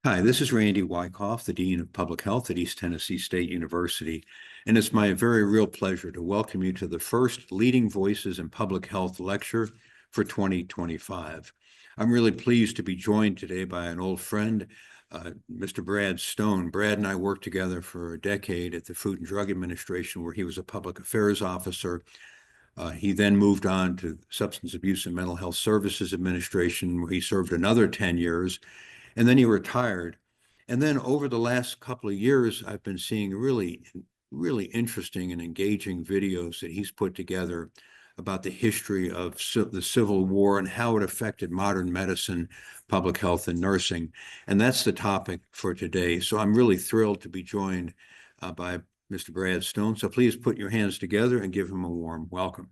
Hi, this is Randy Wyckoff, the Dean of Public Health at East Tennessee State University, and it's my very real pleasure to welcome you to the first Leading Voices in Public Health lecture for 2025. I'm really pleased to be joined today by an old friend, Mr. Brad Stone. Brad and I worked together for a decade at the Food and Drug Administration, where he was a public affairs officer. He then moved on to Substance Abuse and Mental Health Services Administration, where he served another 10 years. And then he retired. And then over the last couple of years, I've been seeing really interesting and engaging videos that he's put together about the history of the Civil War and how it affected modern medicine, public health, and nursing. And that's the topic for today. So I'm really thrilled to be joined by Mr. Brad Stone. So please put your hands together and give him a warm welcome.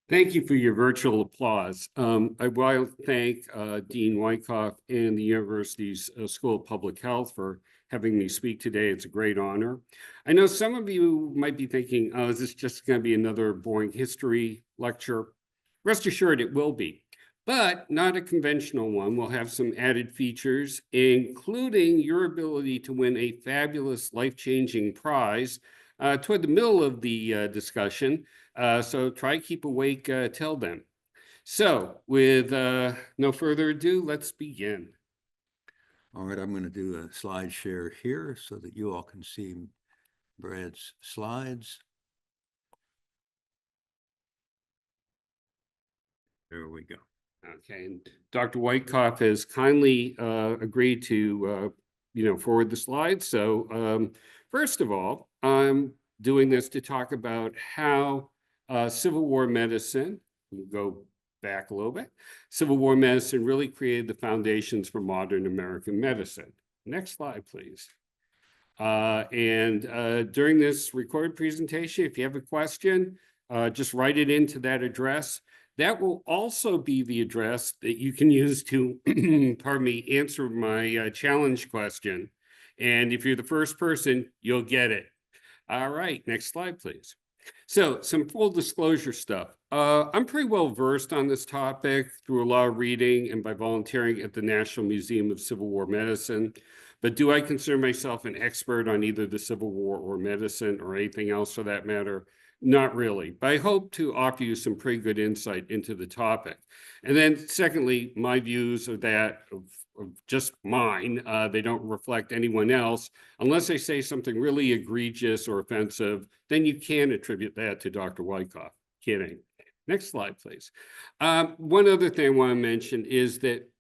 Thank you for your virtual applause. I want to thank Dean Wyckoff and the university's School of Public Health for having me speak today. It's a great honor. I know some of you might be thinking, oh, is this just going to be another boring history lecture? Rest assured it will be, but not a conventional one. We'll have some added features, including your ability to win a fabulous life-changing prize toward the middle of the discussion. So try to keep awake till then. So with no further ado, let's begin. All right, I'm going to do a slide share here so that you all can see Brad's slides. There we go. Okay, and Dr. Wyckoff has kindly agreed to forward the slides. So first of all, I'm doing this to talk about how Civil War medicine, we'll go back a little bit, Civil War medicine really created the foundations for modern American medicine. Next slide, please. During this recorded presentation, if you have a question, just write it into that address. That will also be the address that you can use to, pardon me, answer my challenge question. And if you're the first person, you'll get it. All right, next slide, please. So some full disclosure stuff. I'm pretty well versed on this topic through a lot of reading and by volunteering at the National Museum of Civil War Medicine. But do I consider myself an expert on either the Civil War or medicine or anything else for that matter? Not really, but I hope to offer you some pretty good insight into the topic. And then secondly, my views are that of just mine. They don't reflect anyone else. Unless I say something really egregious or offensive, then you can attribute that to Dr. Wyckoff. Kidding. Next slide, please. One other thing I want to mention is that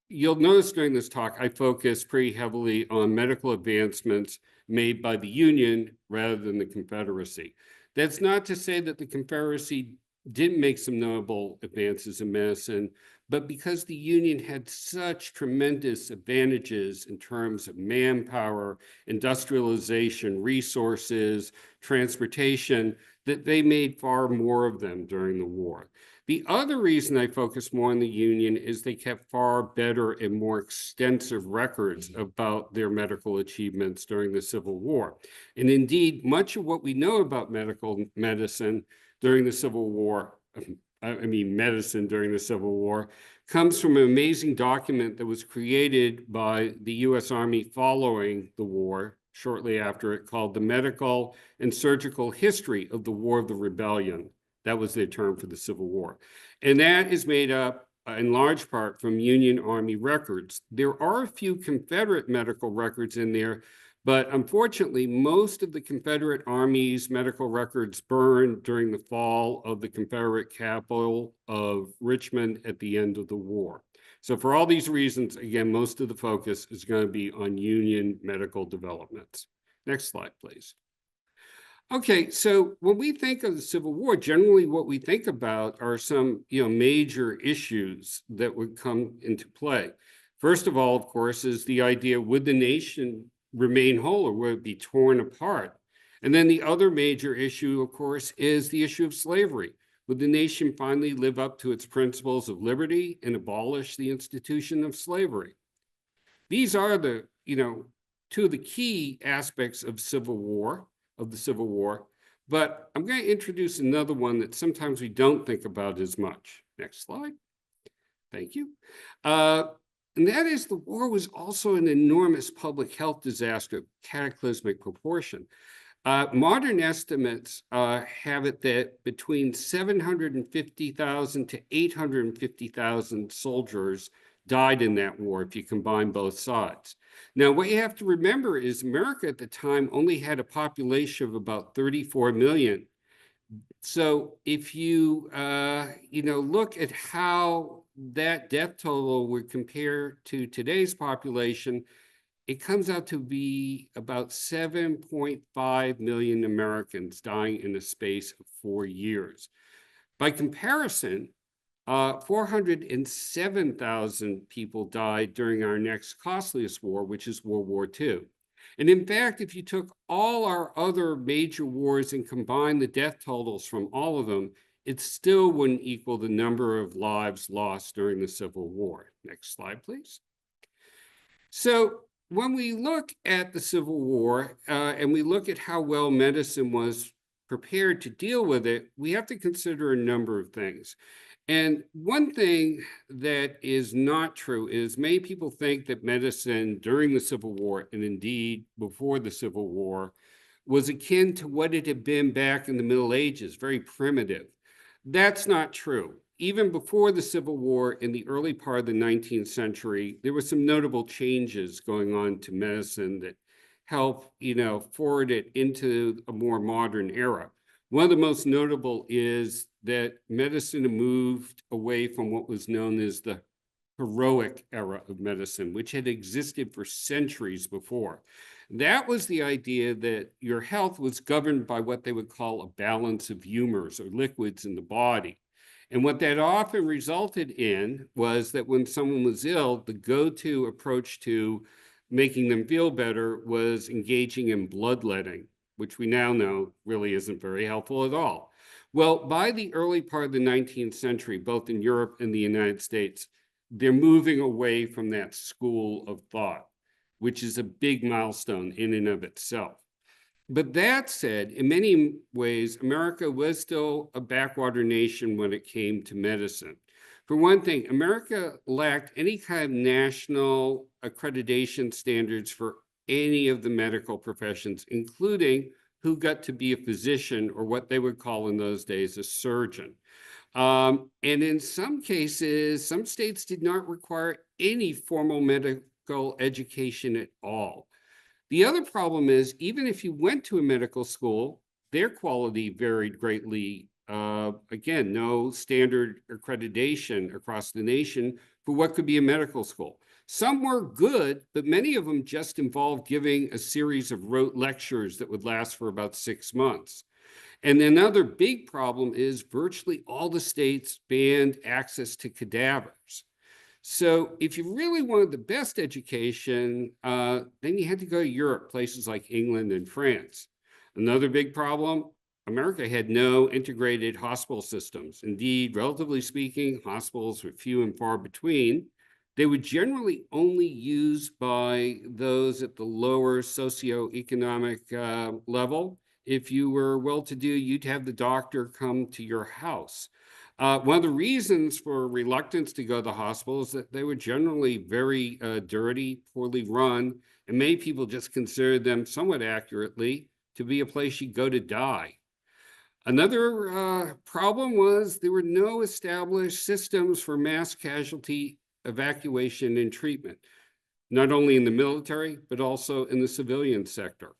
you'll notice during this talk, I focus pretty heavily on medical advancements made by the Union rather than the Confederacy. That's not to say that the Confederacy didn't make some notable advances in medicine, but because the Union had such tremendous advantages in terms of manpower, industrialization, resources, transportation, that they made far more of them during the war. The other reason I focus more on the Union is they kept far better and more extensive records about their medical achievements during the Civil War. And indeed, much of what we know about medicine during the Civil War, medicine during the Civil War, comes from an amazing document that was created by the U.S. Army following the war, shortly after it, called The Medical and Surgical History of the War of the Rebellion. That was their term for the Civil War. And that is made up in large part from Union Army records. There are a few Confederate medical records in there, but unfortunately, most of the Confederate Army's medical records burned during the fall of the Confederate capital of Richmond at the end of the war. So for all these reasons, again, most of the focus is going to be on Union medical developments. Next slide, please. Okay, so when we think of the Civil War, generally what we think about are some major issues that would come into play. First of all, of course, is the idea, would the nation remain whole or would it be torn apart? And then the other major issue, of course, is the issue of slavery. Would the nation finally live up to its principles of liberty and abolish the institution of slavery? These are the, two of the key aspects of the Civil War, but I'm going to introduce another one that sometimes we don't think about as much. Next slide. Thank you. And that is, the war was also an enormous public health disaster of cataclysmic proportion. Modern estimates have it that between 750,000 to 850,000 soldiers died in that war if you combine both sides. Now, what you have to remember is America at the time only had a population of about 34 million. So if you look at how that death total would compare to today's population, it comes out to be about 7.5 million Americans dying in a space of 4 years. By comparison, 407,000 people died during our next costliest war, which is World War II. And in fact, if you took all our other major wars and combined the death totals from all of them, it still wouldn't equal the number of lives lost during the Civil War. Next slide, please. So when we look at the Civil War and we look at how well medicine was prepared to deal with it, we have to consider a number of things. And one thing that is not true is many people think that medicine during the Civil War, and indeed before the Civil War, was akin to what it had been back in the Middle Ages, very primitive. That's not true. Even before the Civil War, in the early part of the 19th century, there were some notable changes going on to medicine that helped, forward it into a more modern era. One of the most notable is that medicine moved away from what was known as the heroic era of medicine, which had existed for centuries before. That was the idea that your health was governed by what they would call a balance of humors or liquids in the body. And what that often resulted in was that when someone was ill, the go-to approach to making them feel better was engaging in bloodletting, which we now know really isn't very helpful at all. Well, by the early part of the 19th century, both in Europe and the United States, they're moving away from that school of thought, which is a big milestone in and of itself. But that said, in many ways, America was still a backwater nation when it came to medicine. For one thing, America lacked any kind of national accreditation standards for any of the medical professions, including who got to be a physician, or what they would call in those days a surgeon. And in some cases, some states did not require any formal medical education at all. The other problem is, even if you went to a medical school, their quality varied greatly. Again, no standard accreditation across the nation for what could be a medical school. Some were good, but many of them just involved giving a series of rote lectures that would last for about 6 months. And another big problem is virtually all the states banned access to cadavers. So if you really wanted the best education, then you had to go to Europe, places like England and France. Another big problem, America had no integrated hospital systems. Indeed, relatively speaking, hospitals were few and far between. They were generally only used by those at the lower socioeconomic level. If you were well-to-do, you'd have the doctor come to your house. One of the reasons for reluctance to go to the hospital is that they were generally very dirty, poorly run, and many people just considered them, somewhat accurately, to be a place you go to die. Another problem was there were no established systems for mass casualty evacuation and treatment, not only in the military, but also in the civilian sector.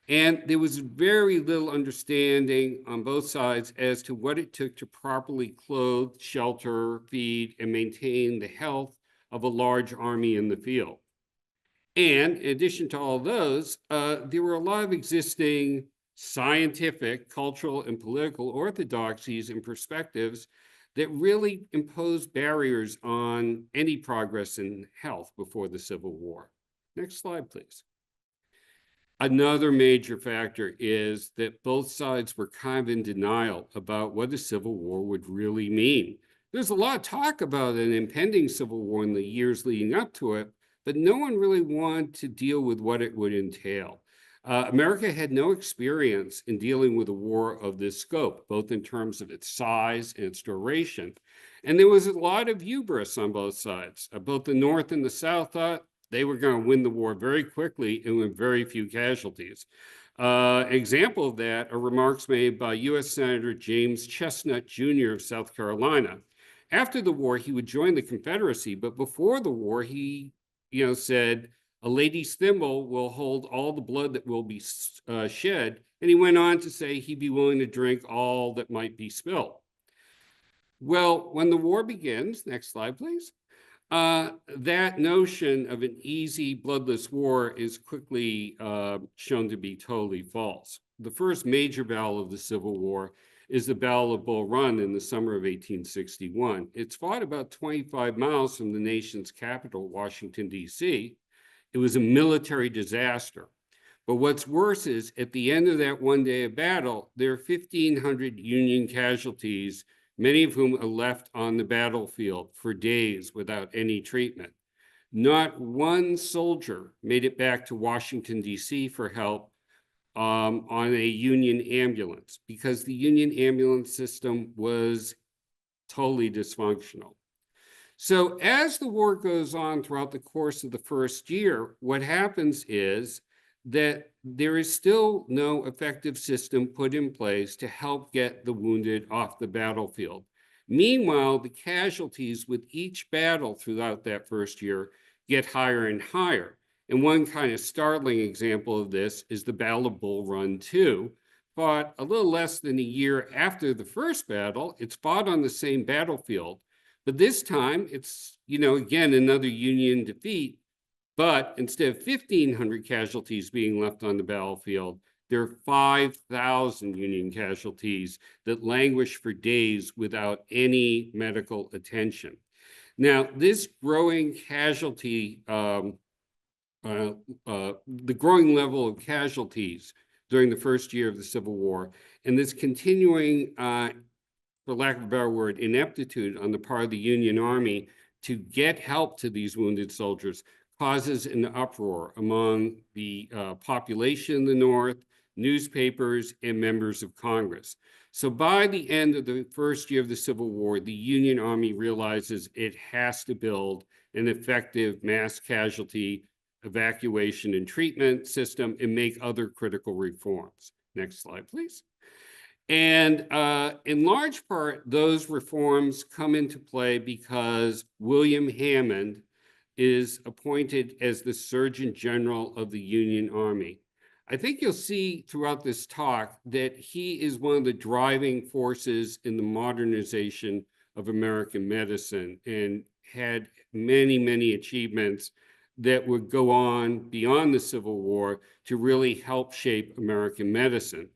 And there was very little understanding on both sides as to what it took to properly clothe, shelter, feed, and maintain the health of a large army in the field. And in addition to all those, there were a lot of existing scientific, cultural, and political orthodoxies and perspectives that really imposed barriers on any progress in health before the Civil War. Next slide, please. Another major factor is that both sides were kind of in denial about what a civil war would really mean. There's a lot of talk about an impending civil war in the years leading up to it, but no one really wanted to deal with what it would entail. America had no experience in dealing with a war of this scope, both in terms of its size and its duration. And there was a lot of hubris on both sides. Both the North and the South thought they were going to win the war very quickly and with very few casualties. Example of that are remarks made by U.S. Senator James Chestnut Jr. of South Carolina. After the war, he would join the Confederacy, but before the war, he, said, "A lady's thimble will hold all the blood that will be shed." And he went on to say he'd be willing to drink all that might be spilled. Well, when the war begins, next slide, please, that notion of an easy, bloodless war is quickly shown to be totally false. The first major battle of the Civil War is the Battle of Bull Run in the summer of 1861. It's fought about 25 miles from the nation's capital, Washington, D.C. It was a military disaster. But what's worse is at the end of that one day of battle, there are 1,500 Union casualties, many of whom are left on the battlefield for days without any treatment. Not one soldier made it back to Washington, D.C. for help on a Union ambulance because the Union ambulance system was totally dysfunctional. So as the war goes on throughout the course of the first year, what happens is that there is still no effective system put in place to help get the wounded off the battlefield. Meanwhile, the casualties with each battle throughout that first year get higher and higher. And one kind of startling example of this is the Battle of Bull Run 2, fought a little less than a year after the first battle. It's fought on the same battlefield, but this time it's, again, another Union defeat. But instead of 1,500 casualties being left on the battlefield, there are 5,000 Union casualties that languish for days without any medical attention. Now, this growing casualty, the growing level of casualties during the first year of the Civil War, and this continuing, for lack of a better word, ineptitude on the part of the Union Army to get help to these wounded soldiers causes an uproar among the population in the North, newspapers, and members of Congress. So by the end of the first year of the Civil War, the Union Army realizes it has to build an effective mass casualty evacuation and treatment system and make other critical reforms. Next slide, please. And in large part, those reforms come into play because William Hammond is appointed as the Surgeon General of the Union Army. I think you'll see throughout this talk that he is one of the driving forces in the modernization of American medicine and had many, many achievements that would go on beyond the Civil War to really help shape American medicine.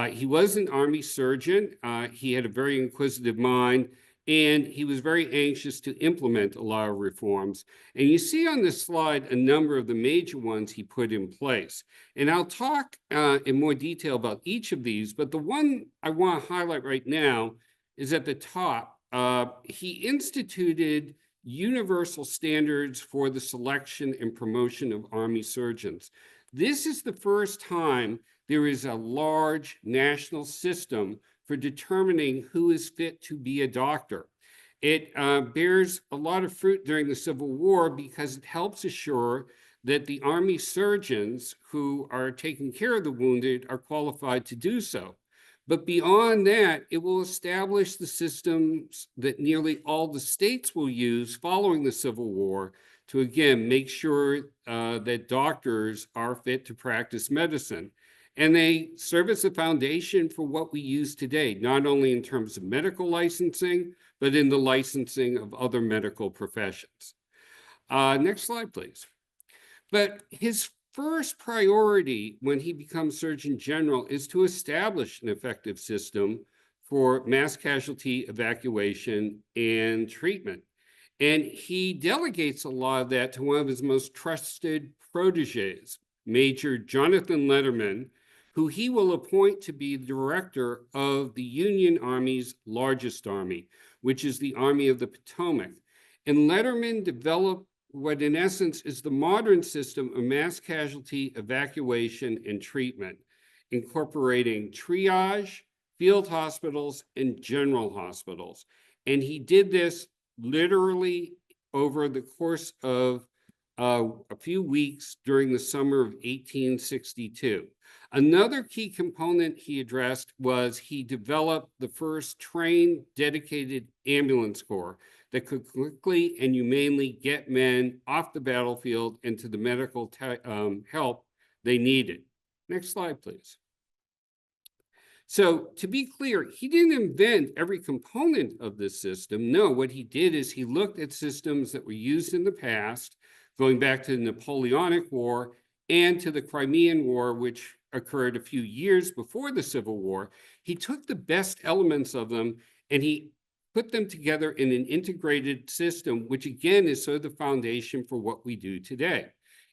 He was an Army surgeon. He had a very inquisitive mind, and he was very anxious to implement a lot of reforms. And you see on this slide a number of the major ones he put in place. And I'll talk in more detail about each of these, but the one I want to highlight right now is at the top. He instituted universal standards for the selection and promotion of Army surgeons. This is the first time there is a large national system for determining who is fit to be a doctor. It bears a lot of fruit during the Civil War because it helps assure that the Army surgeons who are taking care of the wounded are qualified to do so. But beyond that, it will establish the systems that nearly all the states will use following the Civil War to, again, make sure that doctors are fit to practice medicine. And they serve as a foundation for what we use today, not only in terms of medical licensing, but in the licensing of other medical professions. Next slide, please. But his first priority when he becomes Surgeon General is to establish an effective system for mass casualty evacuation and treatment. And he delegates a lot of that to one of his most trusted proteges, Major Jonathan Letterman, who he will appoint to be the director of the Union Army's largest army, which is the Army of the Potomac. And Letterman developed what in essence is the modern system of mass casualty evacuation and treatment, incorporating triage, field hospitals, and general hospitals. And he did this literally over the course of a few weeks during the summer of 1862. Another key component he addressed was he developed the first trained, dedicated ambulance corps that could quickly and humanely get men off the battlefield and to the medical help they needed. Next slide, please. So to be clear, he didn't invent every component of this system. No, what he did is he looked at systems that were used in the past, going back to the Napoleonic War and to the Crimean War, which occurred a few years before the Civil War. He took the best elements of them and he put them together in an integrated system, which again is sort of the foundation for what we do today.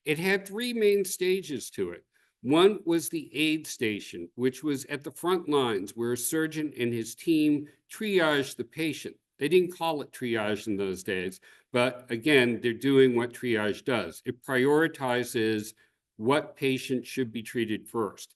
It had three main stages to it. One was the aid station, which was at the front lines where a surgeon and his team triaged the patient. They didn't call it triage in those days, but again, they're doing what triage does. It prioritizes what patient should be treated first.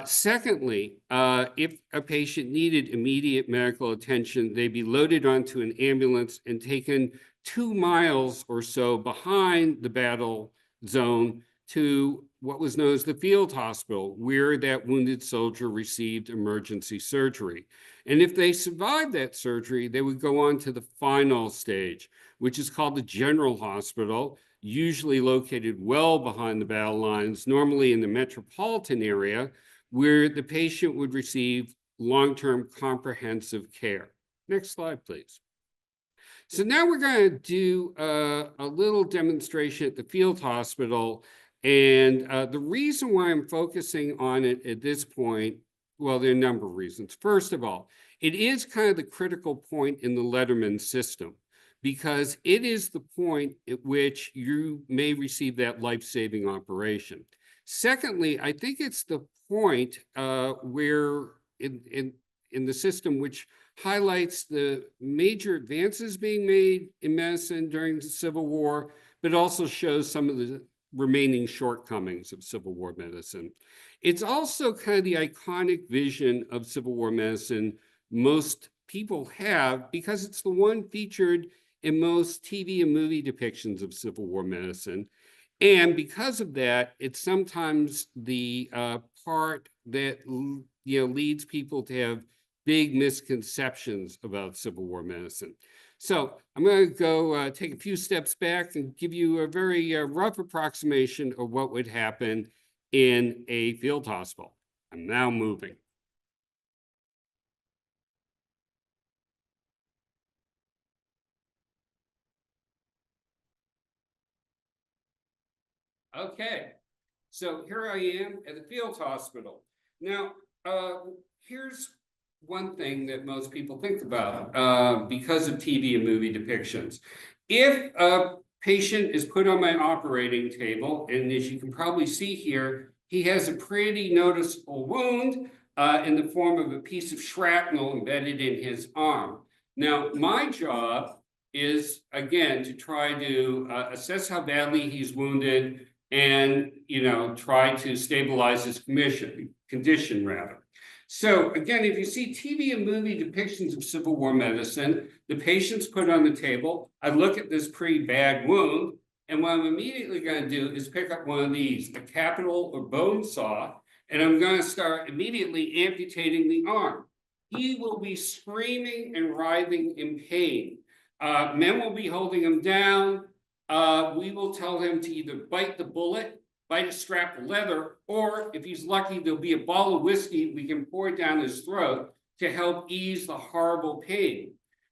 Secondly, if a patient needed immediate medical attention, they'd be loaded onto an ambulance and taken 2 miles or so behind the battle zone to what was known as the field hospital, where that wounded soldier received emergency surgery. And if they survived that surgery, they would go on to the final stage, which is called the general hospital, usually located well behind the battle lines, normally in the metropolitan area, where the patient would receive long-term comprehensive care. Next slide, please. So now we're going to do a little demonstration at the field hospital. And the reason why I'm focusing on it at this point, well, there are a number of reasons. First of all, it is kind of the critical point in the Letterman system, because it is the point at which you may receive that life-saving operation. Secondly, I think it's the point where in the system which highlights the major advances being made in medicine during the Civil War, but also shows some of the remaining shortcomings of Civil War medicine. It's also kind of the iconic vision of Civil War medicine most people have, because it's the one featured in most TV and movie depictions of Civil War medicine. And because of that, it's sometimes the part that leads people to have big misconceptions about Civil War medicine. So I'm going to go take a few steps back and give you a very rough approximation of what would happen in a field hospital. I'm now moving. Okay, so here I am at the field hospital. Now, here's one thing that most people think about because of TV and movie depictions. If a patient is put on my operating table, and as you can probably see here, he has a pretty noticeable wound in the form of a piece of shrapnel embedded in his arm. Now, my job is, again, to try to assess how badly he's wounded and, try to stabilize his condition rather. So again, if you see TV and movie depictions of Civil War medicine, the patient's put on the table. I look at this pretty bad wound, and what I'm immediately going to do is pick up one of these, a capital or bone saw, and I'm going to start immediately amputating the arm. He will be screaming and writhing in pain. Men will be holding him down. We will tell him to either bite the bullet, bite a strap of leather, or if he's lucky, there'll be a bottle of whiskey we can pour down his throat to help ease the horrible pain.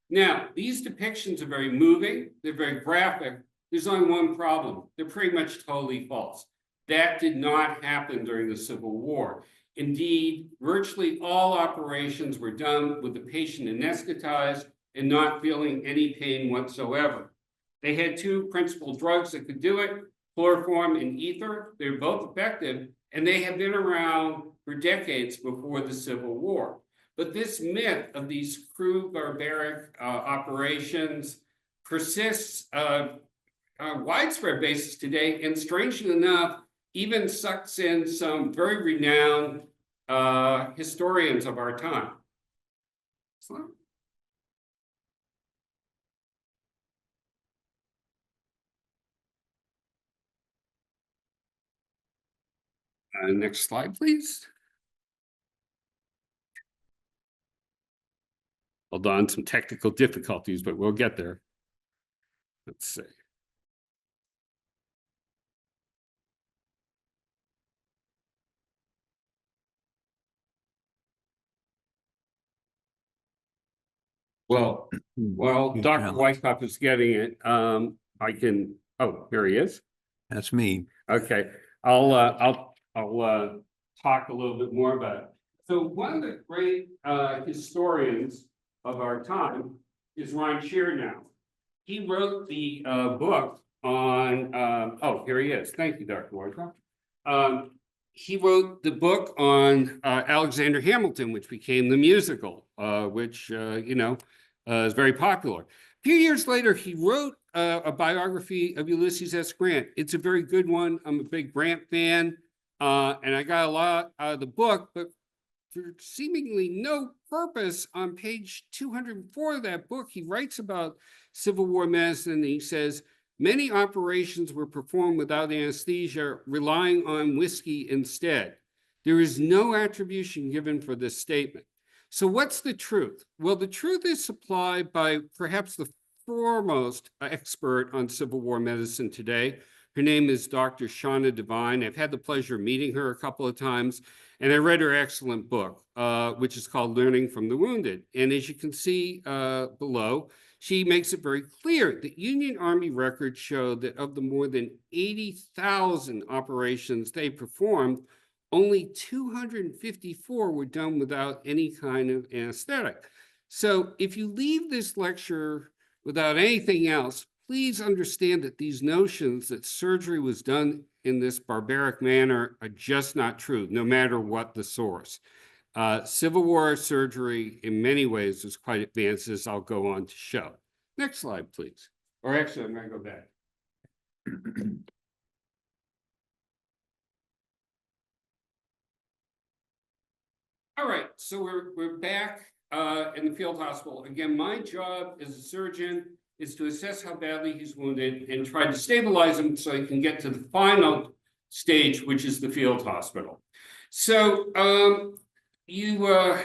Now, these depictions are very moving, they're very graphic. There's only one problem. They're pretty much totally false. That did not happen during the Civil War. Indeed, virtually all operations were done with the patient anesthetized and not feeling any pain whatsoever. They had two principal drugs that could do it, chloroform and ether. They're both effective, and they have been around for decades before the Civil War. But this myth of these crude, barbaric operations persists on a widespread basis today, and strangely enough, even sucks in some very renowned historians of our time. Next slide, please. Hold on, some technical difficulties, but we'll get there. Let's see. Well, while Dr. Weisskopf is getting it, I can, oh, here he is. That's me. Okay, I'll talk a little bit more about it. So one of the great historians of our time is Ron Chernow. He wrote the book on oh, here he is. Thank you, Dr. Weisskopf. He wrote the book on Alexander Hamilton, which became the musical, which you know, is very popular. A few years later, he wrote a biography of Ulysses S. Grant. It's a very good one. I'm a big Grant fan, and I got a lot out of the book, but for seemingly no purpose, on page 204 of that book, he writes about Civil War medicine. And he says, many operations were performed without anesthesia, relying on whiskey instead. There is no attribution given for this statement. So what's the truth? Well, the truth is supplied by perhaps the foremost expert on Civil War medicine today. Her name is Dr. Shauna Devine. I've had the pleasure of meeting her a couple of times, and I read her excellent book, which is called Learning from the Wounded. And as you can see below, she makes it very clear that Union Army records show that of the more than 80,000 operations they performed, only 254 were done without any kind of anesthetic. So if you leave this lecture without anything else, please understand that these notions that surgery was done in this barbaric manner are just not true, no matter what the source. Civil War surgery, in many ways, was quite advanced, as I'll go on to show. Next slide, please. Or actually, I'm going to go back. All right, so we're back in the field hospital. Again, my job as a surgeon is to assess how badly he's wounded and try to stabilize him so he can get to the final stage, which is the field hospital. So you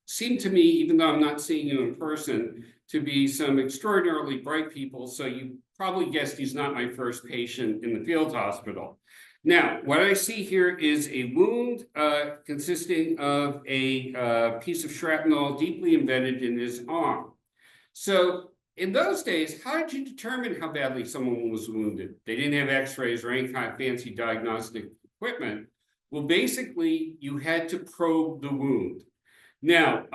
seem to me, even though I'm not seeing you in person, to be some extraordinarily bright people. So you probably guessed he's not my first patient in the field hospital. Now, what I see here is a wound consisting of a piece of shrapnel deeply embedded in his arm. So in those days, how did you determine how badly someone was wounded? They didn't have x-rays or any kind of fancy diagnostic equipment. Well, basically, you had to probe the wound. Now,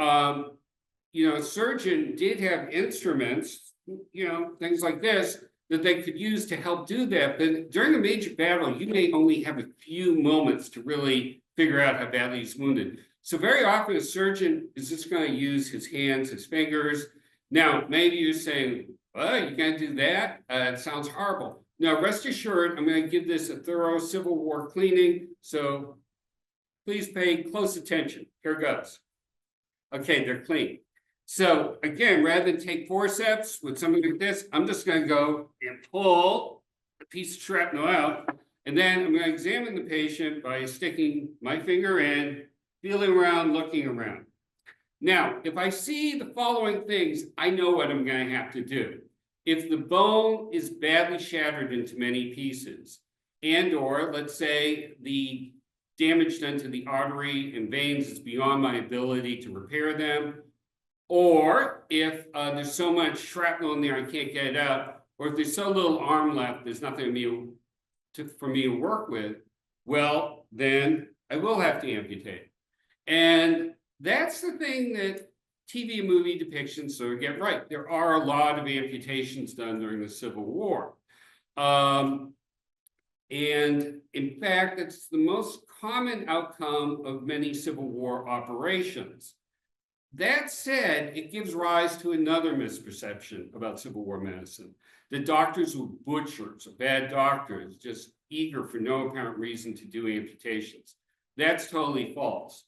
you know, a surgeon did have instruments, you know, things like this, that they could use to help do that. But during a major battle, you may only have a few moments to really figure out how badly he's wounded. So very often a surgeon is just going to use his hands, his fingers. Now, maybe you're saying, well, you can't do that. It sounds horrible. Now, rest assured, I'm going to give this a thorough Civil War cleaning. So please pay close attention. Here goes. Okay, they're clean. So again, rather than take forceps with something like this, I'm just going to go and pull a piece of shrapnel out. And then I'm going to examine the patient by sticking my finger in, feeling around, looking around. Now, if I see the following things, I know what I'm going to have to do. If the bone is badly shattered into many pieces, and or let's say the damage done to the artery and veins is beyond my ability to repair them, or if there's so much shrapnel in there I can't get it out, or if there's so little arm left, there's nothing for me to work with, well, then I will have to amputate. And that's the thing that TV and movie depictions sort of get right. There are a lot of amputations done during the Civil War. And in fact, it's the most common outcome of many Civil War operations. That said, it gives rise to another misperception about Civil War medicine. The doctors were butchers, bad doctors, just eager for no apparent reason to do amputations. That's totally false.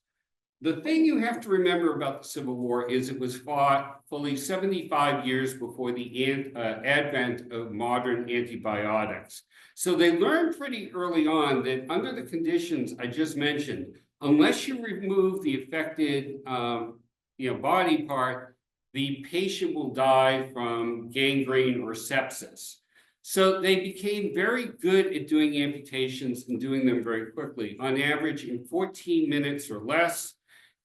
The thing you have to remember about the Civil War is it was fought fully 75 years before the advent of modern antibiotics. So they learned pretty early on that under the conditions I just mentioned, unless you remove the affected body part, the patient will die from gangrene or sepsis. So they became very good at doing amputations and doing them very quickly, on average in 14 minutes or less.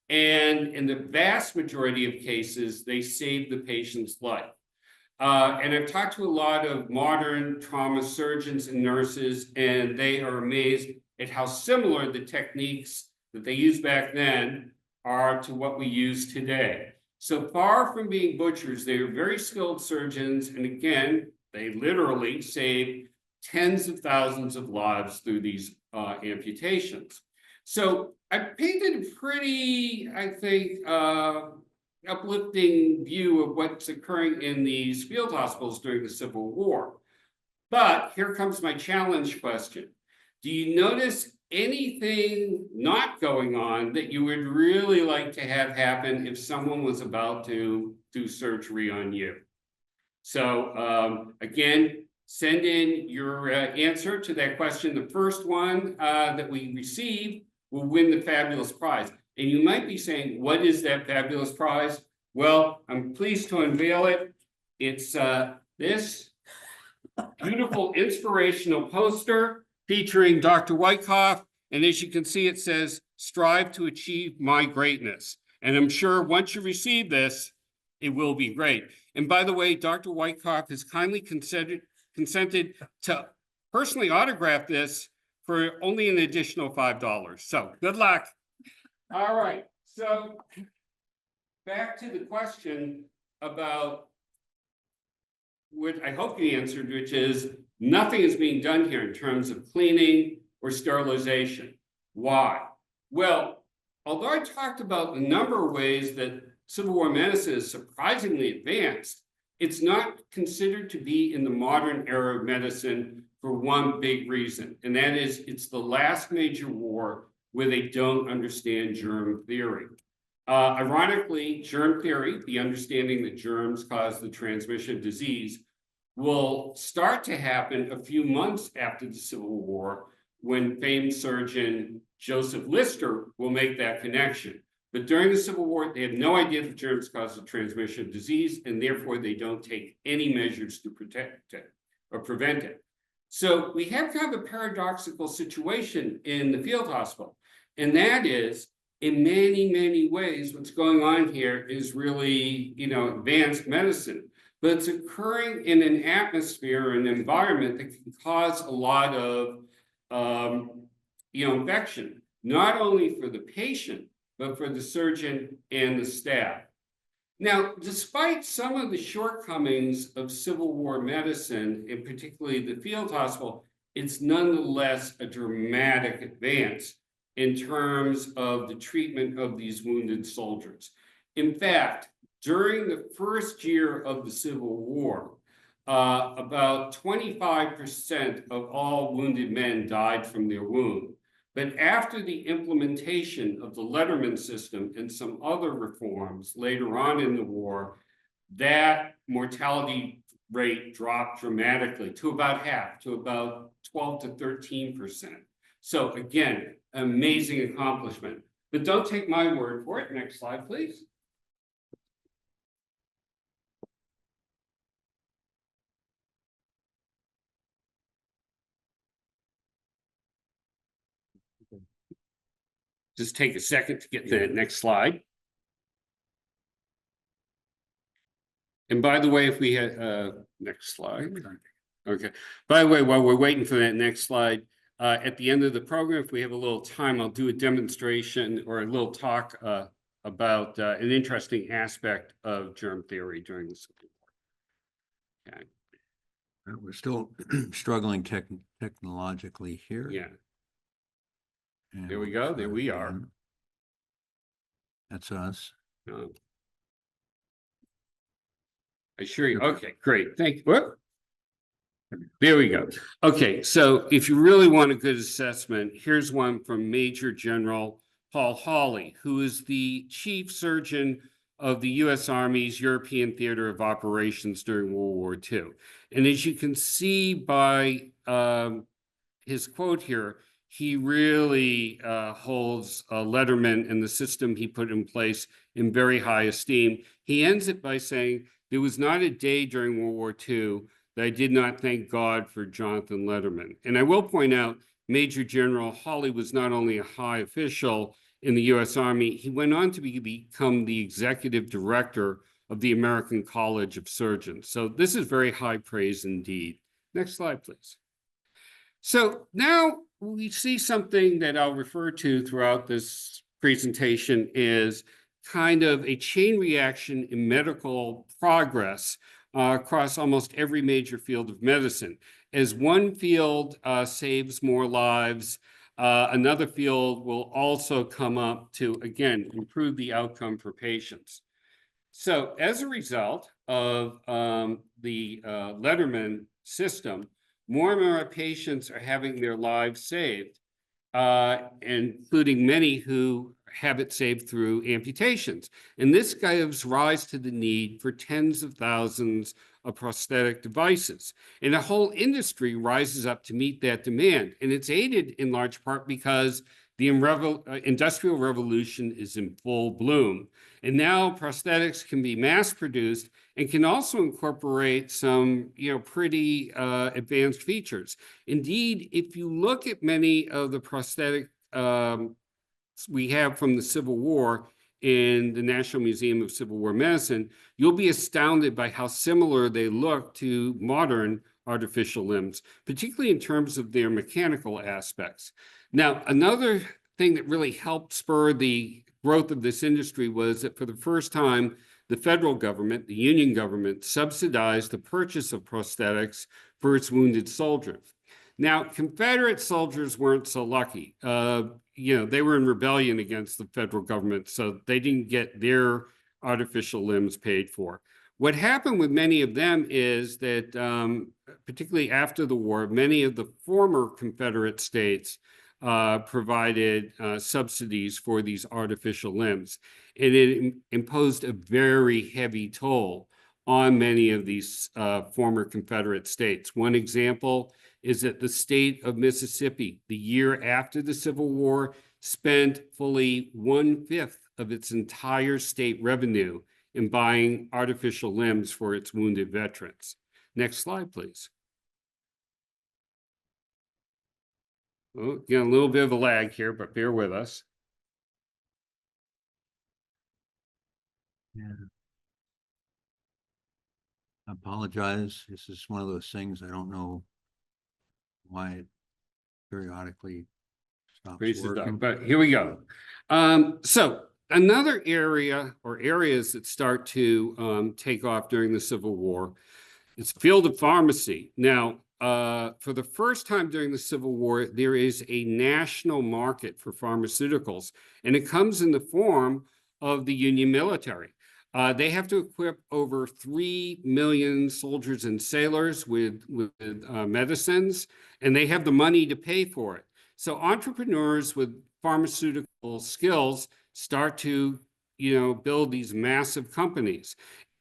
And in the vast majority of cases, they saved the patient's life. And I've talked to a lot of modern trauma surgeons and nurses, and they are amazed at how similar the techniques that they used back then are to what we use today. So far from being butchers, they are very skilled surgeons. And again, they literally saved tens of thousands of lives through these amputations. So I painted a pretty, I think, uplifting view of what's occurring in these field hospitals during the Civil War. But here comes my challenge question. Do you notice anything not going on that you would really like to have happen if someone was about to do surgery on you? So again, send in your answer to that question. The first one that we receive will win the fabulous prize. And you might be saying, what is that fabulous prize? Well, I'm pleased to unveil it. It's this beautiful inspirational poster featuring Dr. Wyckoff. And as you can see, it says, "Strive to achieve my greatness." And I'm sure once you receive this, it will be great. And by the way, Dr. Wyckoff has kindly consented to personally autograph this for only an additional $5. So good luck. All right. So back to the question about what I hope you answered, which is nothing is being done here in terms of cleaning or sterilization. Why? Well, although I talked about a number of ways that Civil War medicine is surprisingly advanced, it's not considered to be in the modern era of medicine for one big reason, and that is it's the last major war where they don't understand germ theory. Ironically, germ theory, the understanding that germs cause the transmission of disease, will start to happen a few months after the Civil War, when famed surgeon Joseph Lister will make that connection. But during the Civil War, they have no idea that germs cause the transmission of disease, and therefore they don't take any measures to protect it or prevent it. So we have kind of a paradoxical situation in the field hospital, and that is, in many, many ways, what's going on here is really, advanced medicine, but it's occurring in an atmosphere, an environment that can cause a lot of, infection, not only for the patient, but for the surgeon and the staff. Now, despite some of the shortcomings of Civil War medicine, and particularly the field hospital, it's nonetheless a dramatic advance in terms of the treatment of these wounded soldiers. In fact, during the first year of the Civil War, about 25% of all wounded men died from their wound. But after the implementation of the Letterman system and some other reforms later on in the war, that mortality rate dropped dramatically to about half, to about 12 to 13%. So again, amazing accomplishment. But don't take my word for it. Next slide, please. Just take a second to get to the next slide. And by the way, if we had next slide. Okay. By the way, while we're waiting for that next slide, at the end of the program, if we have a little time, I'll do a demonstration or a little talk about an interesting aspect of germ theory during the Civil War. Okay. We're still struggling technologically here. Yeah. And There we go. There we are. That's us. I assure you. Okay, great. Thank you. Whoop. There we go. Okay, so if you really want a good assessment, here's one from Major General Paul Hawley, who is the chief surgeon of the U.S. Army's European Theater of Operations during World War II. And as you can see by his quote here, he really holds Letterman and the system he put in place in very high esteem. He ends it by saying, "There was not a day during World War II that I did not thank God for Jonathan Letterman." And I will point out, Major General Hawley was not only a high official in the U.S. Army, he went on to become the executive director of the American College of Surgeons. So this is very high praise indeed. Next slide, please. So now we see something that I'll refer to throughout this presentation is kind of a chain reaction in medical progress across almost every major field of medicine. As one field saves more lives, another field will also come up to, again, improve the outcome for patients. So as a result of the Letterman system, more and more patients are having their lives saved, including many who have it saved through amputations. And this gives rise to the need for tens of thousands of prosthetic devices. And a whole industry rises up to meet that demand. And it's aided in large part because the industrial revolution is in full bloom. And now prosthetics can be mass produced and can also incorporate some, pretty advanced features. Indeed, if you look at many of the prosthetic we have from the Civil War in the National Museum of Civil War Medicine, you'll be astounded by how similar they look to modern artificial limbs, particularly in terms of their mechanical aspects. Now, another thing that really helped spur the growth of this industry was that for the first time, the federal government, the Union government, subsidized the purchase of prosthetics for its wounded soldiers. Now, Confederate soldiers weren't so lucky. They were in rebellion against the federal government, so they didn't get their artificial limbs paid for. What happened with many of them is that, particularly after the war, many of the former Confederate states provided subsidies for these artificial limbs. And it imposed a very heavy toll on many of these former Confederate states. One example is that the state of Mississippi, the year after the Civil War, spent fully 1/5 of its entire state revenue in buying artificial limbs for its wounded veterans. Next slide, please. Oh, a little bit of a lag here, but bear with us. Yeah. I apologize. This is one of those things I don't know why it periodically stops working. But here we go. So another area or areas that start to take off during the Civil War is the field of pharmacy. Now, for the first time during the Civil War, there is a national market for pharmaceuticals, and it comes in the form of the Union military. They have to equip over 3 million soldiers and sailors with medicines, and they have the money to pay for it. So entrepreneurs with pharmaceutical skills start to, build these massive companies.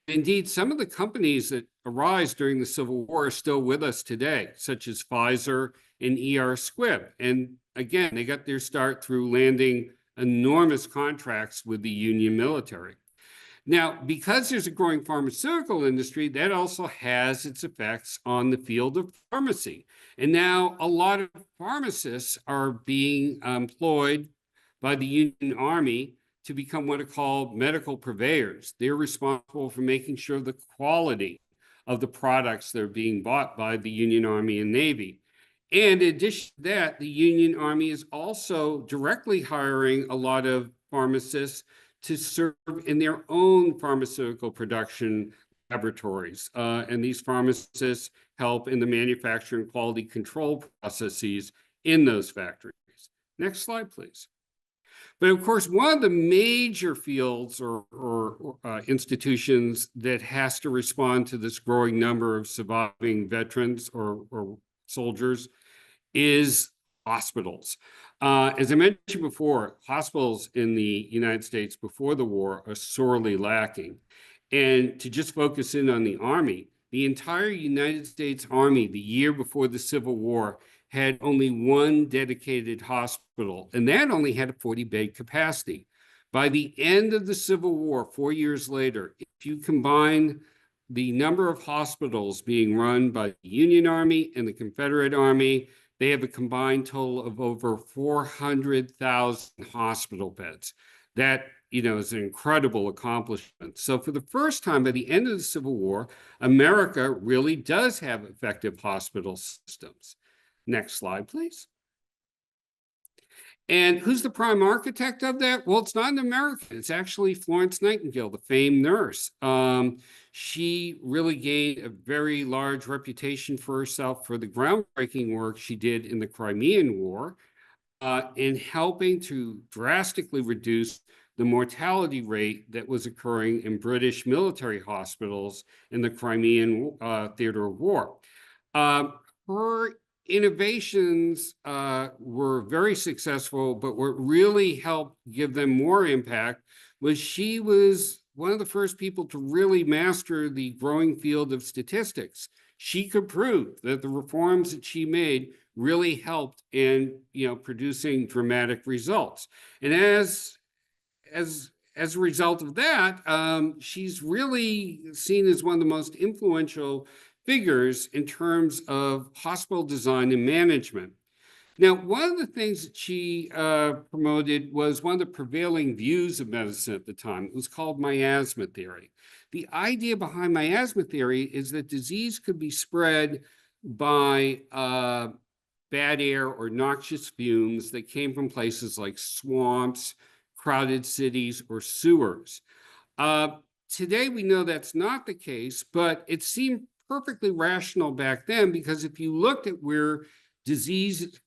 Indeed, some of the companies that arise during the Civil War are still with us today, such as Pfizer and ER Squibb. And again, they got their start through landing enormous contracts with the Union military. Now, because there's a growing pharmaceutical industry, that also has its effects on the field of pharmacy. And now a lot of pharmacists are being employed by the Union Army to become what are called medical purveyors. They're responsible for making sure the quality of the products that are being bought by the Union Army and Navy. And in addition to that, the Union Army is also directly hiring a lot of pharmacists to serve in their own pharmaceutical production laboratories. And these pharmacists help in the manufacturing quality control processes in those factories. Next slide, please. But of course, one of the major fields or institutions that has to respond to this growing number of surviving veterans or soldiers is hospitals. As I mentioned before, hospitals in the United States before the war are sorely lacking. And to just focus in on the Army, the entire United States Army, the year before the Civil War, had only one dedicated hospital, and that only had a 40-bed capacity. By the end of the Civil War, 4 years later, if you combine the number of hospitals being run by the Union Army and the Confederate Army, they have a combined total of over 400,000 hospital beds. That, is an incredible accomplishment. So for the first time, by the end of the Civil War, America really does have effective hospital systems. Next slide, please. And who's the prime architect of that? Well, it's not an American. It's actually Florence Nightingale, the famed nurse. She really gained a very large reputation for herself for the groundbreaking work she did in the Crimean War, in helping to drastically reduce the mortality rate that was occurring in British military hospitals in the Crimean theater of war. Her innovations were very successful, but what really helped give them more impact was she was one of the first people to really master the growing field of statistics. She could prove that the reforms that she made really helped in, producing dramatic results. And as a result of that, she's really seen as one of the most influential figures in terms of hospital design and management. Now, one of the things that she promoted was one of the prevailing views of medicine at the time. It was called miasma theory. The idea behind miasma theory is that disease could be spread by bad air or noxious fumes that came from places like swamps, crowded cities, or sewers. Today, we know that's not the case, but it seemed perfectly rational back then, because if you looked at where disease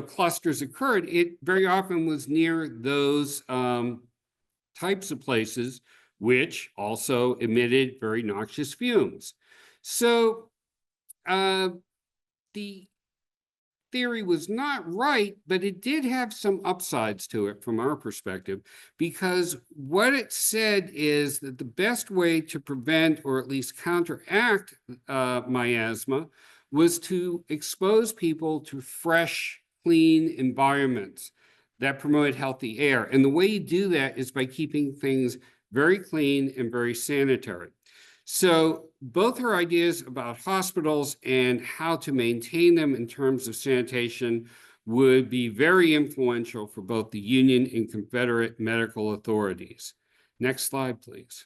clusters occurred, it very often was near those types of places, which also emitted very noxious fumes. So the theory was not right, but it did have some upsides to it from our perspective, because what it said is that the best way to prevent or at least counteract miasma was to expose people to fresh, clean environments that promoted healthy air. And the way you do that is by keeping things very clean and very sanitary. So both her ideas about hospitals and how to maintain them in terms of sanitation would be very influential for both the Union and Confederate medical authorities. Next slide, please.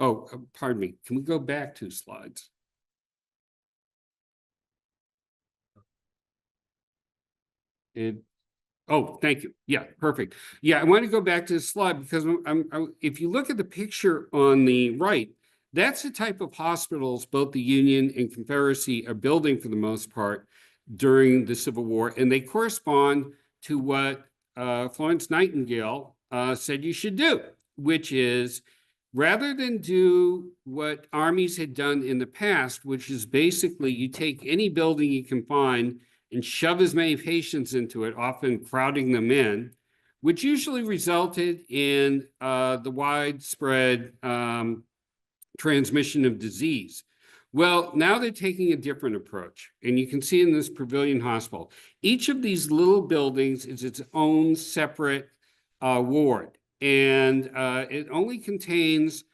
Oh, pardon me. Can we go back 2 slides? Oh, thank you. Yeah, perfect. Yeah, I want to go back to the slide because if you look at the picture on the right, that's the type of hospitals both the Union and Confederacy are building for the most part during the Civil War, and they correspond to what Florence Nightingale said you should do, which is, rather than do what armies had done in the past, which is basically you take any building you can find and shove as many patients into it, often crowding them in, which usually resulted in the widespread transmission of disease. Well, now they're taking a different approach, and you can see in this Pavilion Hospital, each of these little buildings is its own separate ward, and it only contains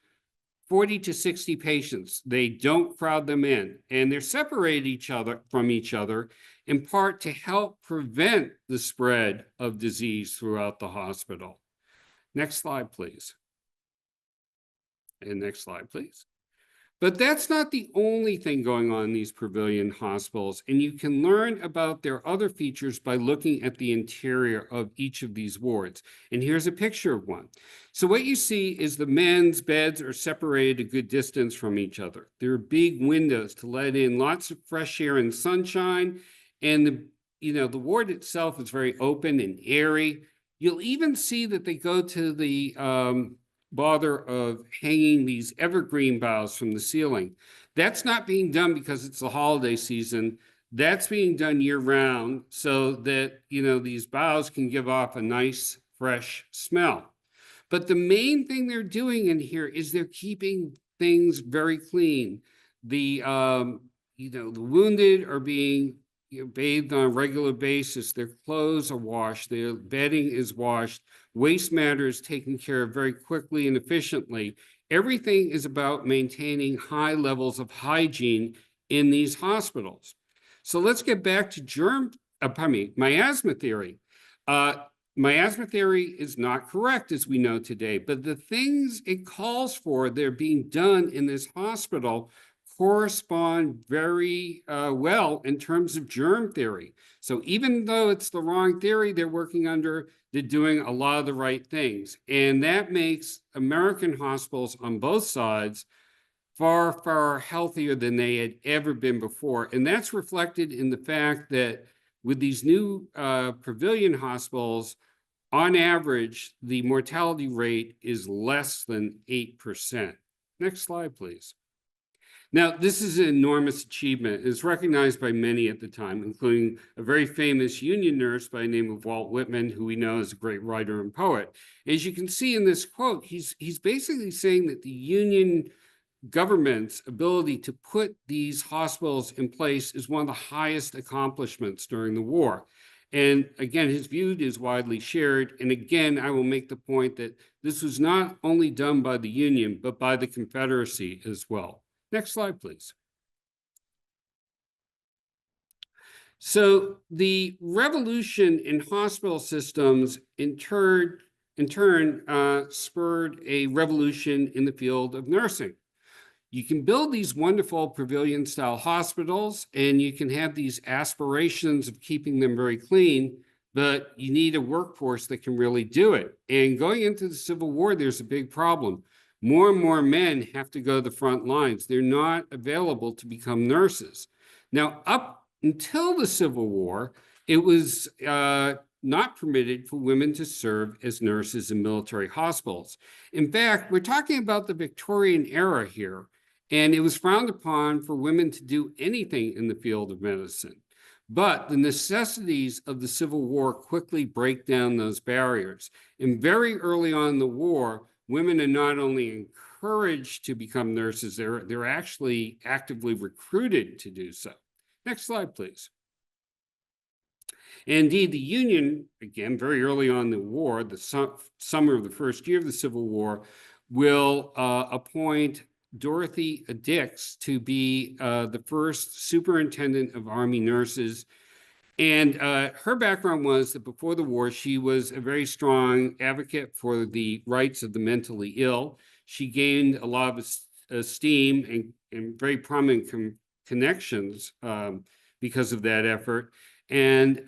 40 to 60 patients. They don't crowd them in, and they're separated from each other in part to help prevent the spread of disease throughout the hospital. Next slide, please. And next slide, please. But that's not the only thing going on in these Pavilion hospitals, and you can learn about their other features by looking at the interior of each of these wards. And here's a picture of one. So what you see is the men's beds are separated a good distance from each other. There are big windows to let in lots of fresh air and sunshine, and the ward itself is very open and airy. You'll even see that they go to the bother of hanging these evergreen boughs from the ceiling. That's not being done because it's the holiday season. That's being done year round so that, these boughs can give off a nice, fresh smell. But the main thing they're doing in here is they're keeping things very clean. The wounded are being bathed on a regular basis. Their clothes are washed. Their bedding is washed. Waste matter is taken care of very quickly and efficiently. Everything is about maintaining high levels of hygiene in these hospitals. So let's get back to miasma theory. Miasma theory is not correct, as we know today, but the things it calls for, they're being done in this hospital, correspond very well in terms of germ theory. So even though it's the wrong theory they're doing a lot of the right things. And that makes American hospitals on both sides far, far healthier than they had ever been before. And that's reflected in the fact that with these new pavilion hospitals, on average, the mortality rate is less than 8%. Next slide, please. Now, this is an enormous achievement. It's recognized by many at the time, including a very famous Union nurse by the name of Walt Whitman, who we know is a great writer and poet. As you can see in this quote, he's basically saying that the Union government's ability to put these hospitals in place is one of the highest accomplishments during the war. And again, his view is widely shared. And again, I will make the point that this was not only done by the Union, but by the Confederacy as well. Next slide, please. So the revolution in hospital systems in turn spurred a revolution in the field of nursing. You can build these wonderful pavilion-style hospitals, and you can have these aspirations of keeping them very clean, but you need a workforce that can really do it. And going into the Civil War, there's a big problem. More and more men have to go to the front lines. They're not available to become nurses. Now, up until the Civil War, it was not permitted for women to serve as nurses in military hospitals. In fact, we're talking about the Victorian era here. And it was frowned upon for women to do anything in the field of medicine. But the necessities of the Civil War quickly break down those barriers. And very early on in the war, women are not only encouraged to become nurses, they're actually actively recruited to do so. Next slide, please. Indeed, the Union, again, very early on in the war, the summer of the first year of the Civil War, will appoint Dorothy Dix to be the first superintendent of Army nurses. And her background was that before the war, she was a very strong advocate for the rights of the mentally ill. She gained a lot of esteem and very prominent connections because of that effort. And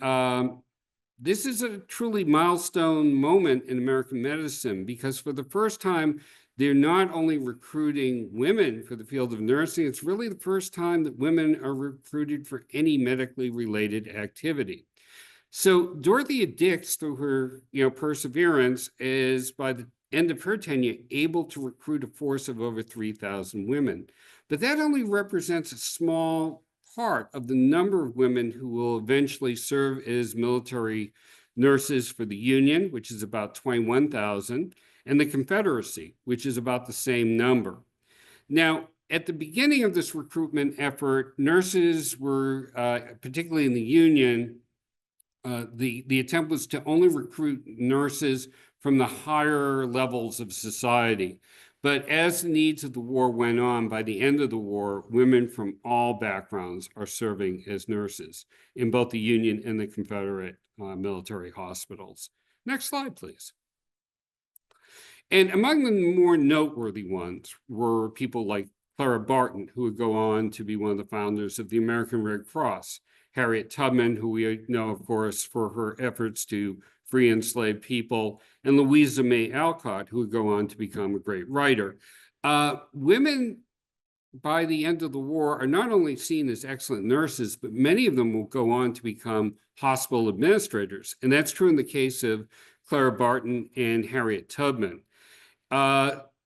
this is a truly milestone moment in American medicine, because for the first time, they're not only recruiting women for the field of nursing, it's really the first time that women are recruited for any medically related activity. So Dorothea Dix, through her perseverance, is by the end of her tenure able to recruit a force of over 3,000 women. But that only represents a small part of the number of women who will eventually serve as military nurses for the Union, which is about 21,000. And the Confederacy, which is about the same number. Now, at the beginning of this recruitment effort, nurses were, particularly in the Union, the attempt was to only recruit nurses from the higher levels of society. But as the needs of the war went on, by the end of the war, women from all backgrounds are serving as nurses in both the Union and the Confederate military hospitals. Next slide, please. And among the more noteworthy ones were people like Clara Barton, who would go on to be one of the founders of the American Red Cross, Harriet Tubman, who we know, of course, for her efforts to free enslaved people, and Louisa May Alcott, who would go on to become a great writer. Women, by the end of the war, are not only seen as excellent nurses, but many of them will go on to become hospital administrators. And that's true in the case of Clara Barton and Harriet Tubman.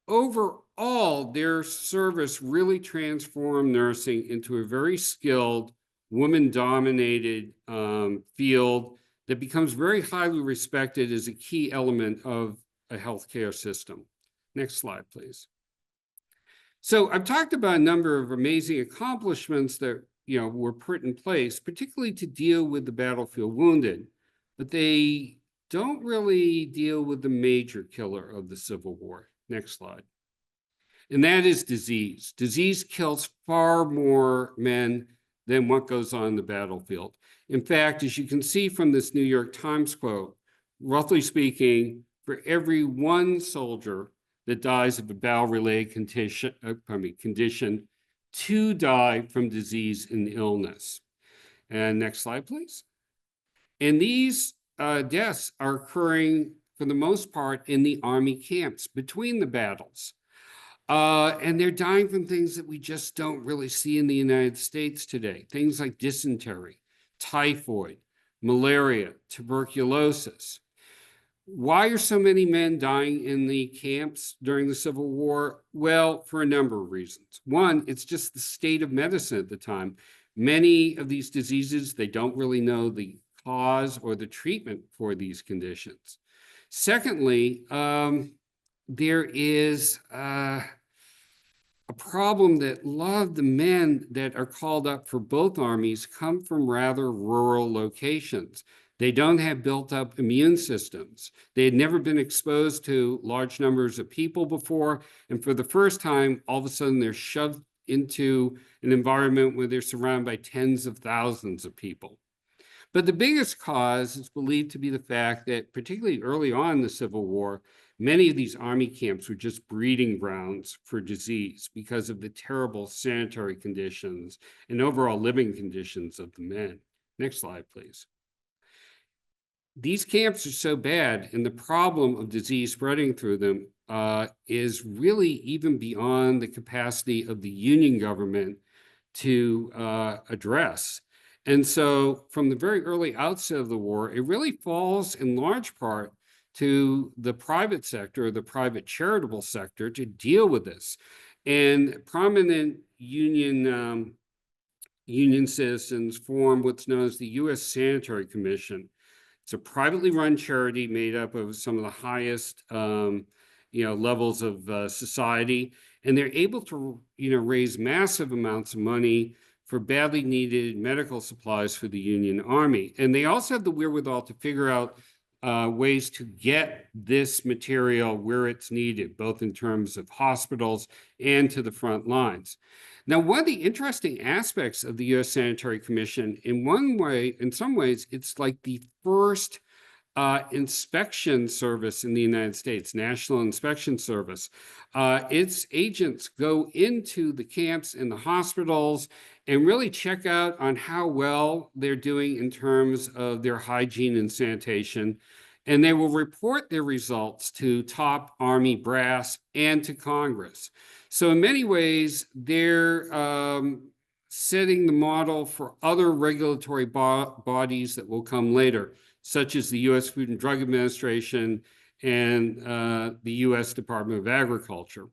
Overall, their service really transformed nursing into a very skilled, woman-dominated field that becomes very highly respected as a key element of a healthcare system. Next slide, please. So I've talked about a number of amazing accomplishments that were put in place, particularly to deal with the battlefield wounded, but they don't really deal with the major killer of the Civil War. Next slide. And that is disease. Disease kills far more men than what goes on in the battlefield. In fact, as you can see from this New York Times quote, roughly speaking, for every one soldier that dies of a bowel-related condition, 2 die from disease and illness. And next slide, please. And these deaths are occurring, for the most part, in the Army camps between the battles. And they're dying from things that we just don't really see in the United States today. Things like dysentery, typhoid, malaria, tuberculosis. Why are so many men dying in the camps during the Civil War? Well, for a number of reasons. One, it's just the state of medicine at the time. Many of these diseases, they don't really know the cause or the treatment for these conditions. Secondly, there is a problem that a lot of the men that are called up for both armies come from rather rural locations. They don't have built up immune systems. They had never been exposed to large numbers of people before. And for the first time, all of a sudden they're shoved into an environment where they're surrounded by tens of thousands of people. But the biggest cause is believed to be the fact that, particularly early on in the Civil War, many of these army camps were just breeding grounds for disease because of the terrible sanitary conditions and overall living conditions of the men. Next slide, please. These camps are so bad, and the problem of disease spreading through them is really even beyond the capacity of the Union government to address. And so from the very early outset of the war, it really falls in large part to the private sector, the private charitable sector, to deal with this. And prominent union citizens formed what's known as the U.S. Sanitary Commission. It's a privately run charity made up of some of the highest levels of society. And they're able to raise massive amounts of money for badly needed medical supplies for the Union Army. And they also have the wherewithal to figure out ways to get this material where it's needed, both in terms of hospitals and to the front lines. Now, one of the interesting aspects of the U.S. Sanitary Commission, in some ways, it's like the first inspection service in the United States, National Inspection Service. Its agents go into the camps and the hospitals and really check out on how well they're doing in terms of their hygiene and sanitation. And they will report their results to top Army brass and to Congress. So in many ways, they're setting the model for other regulatory bodies that will come later, such as the U.S. Food and Drug Administration and the U.S. Department of Agriculture.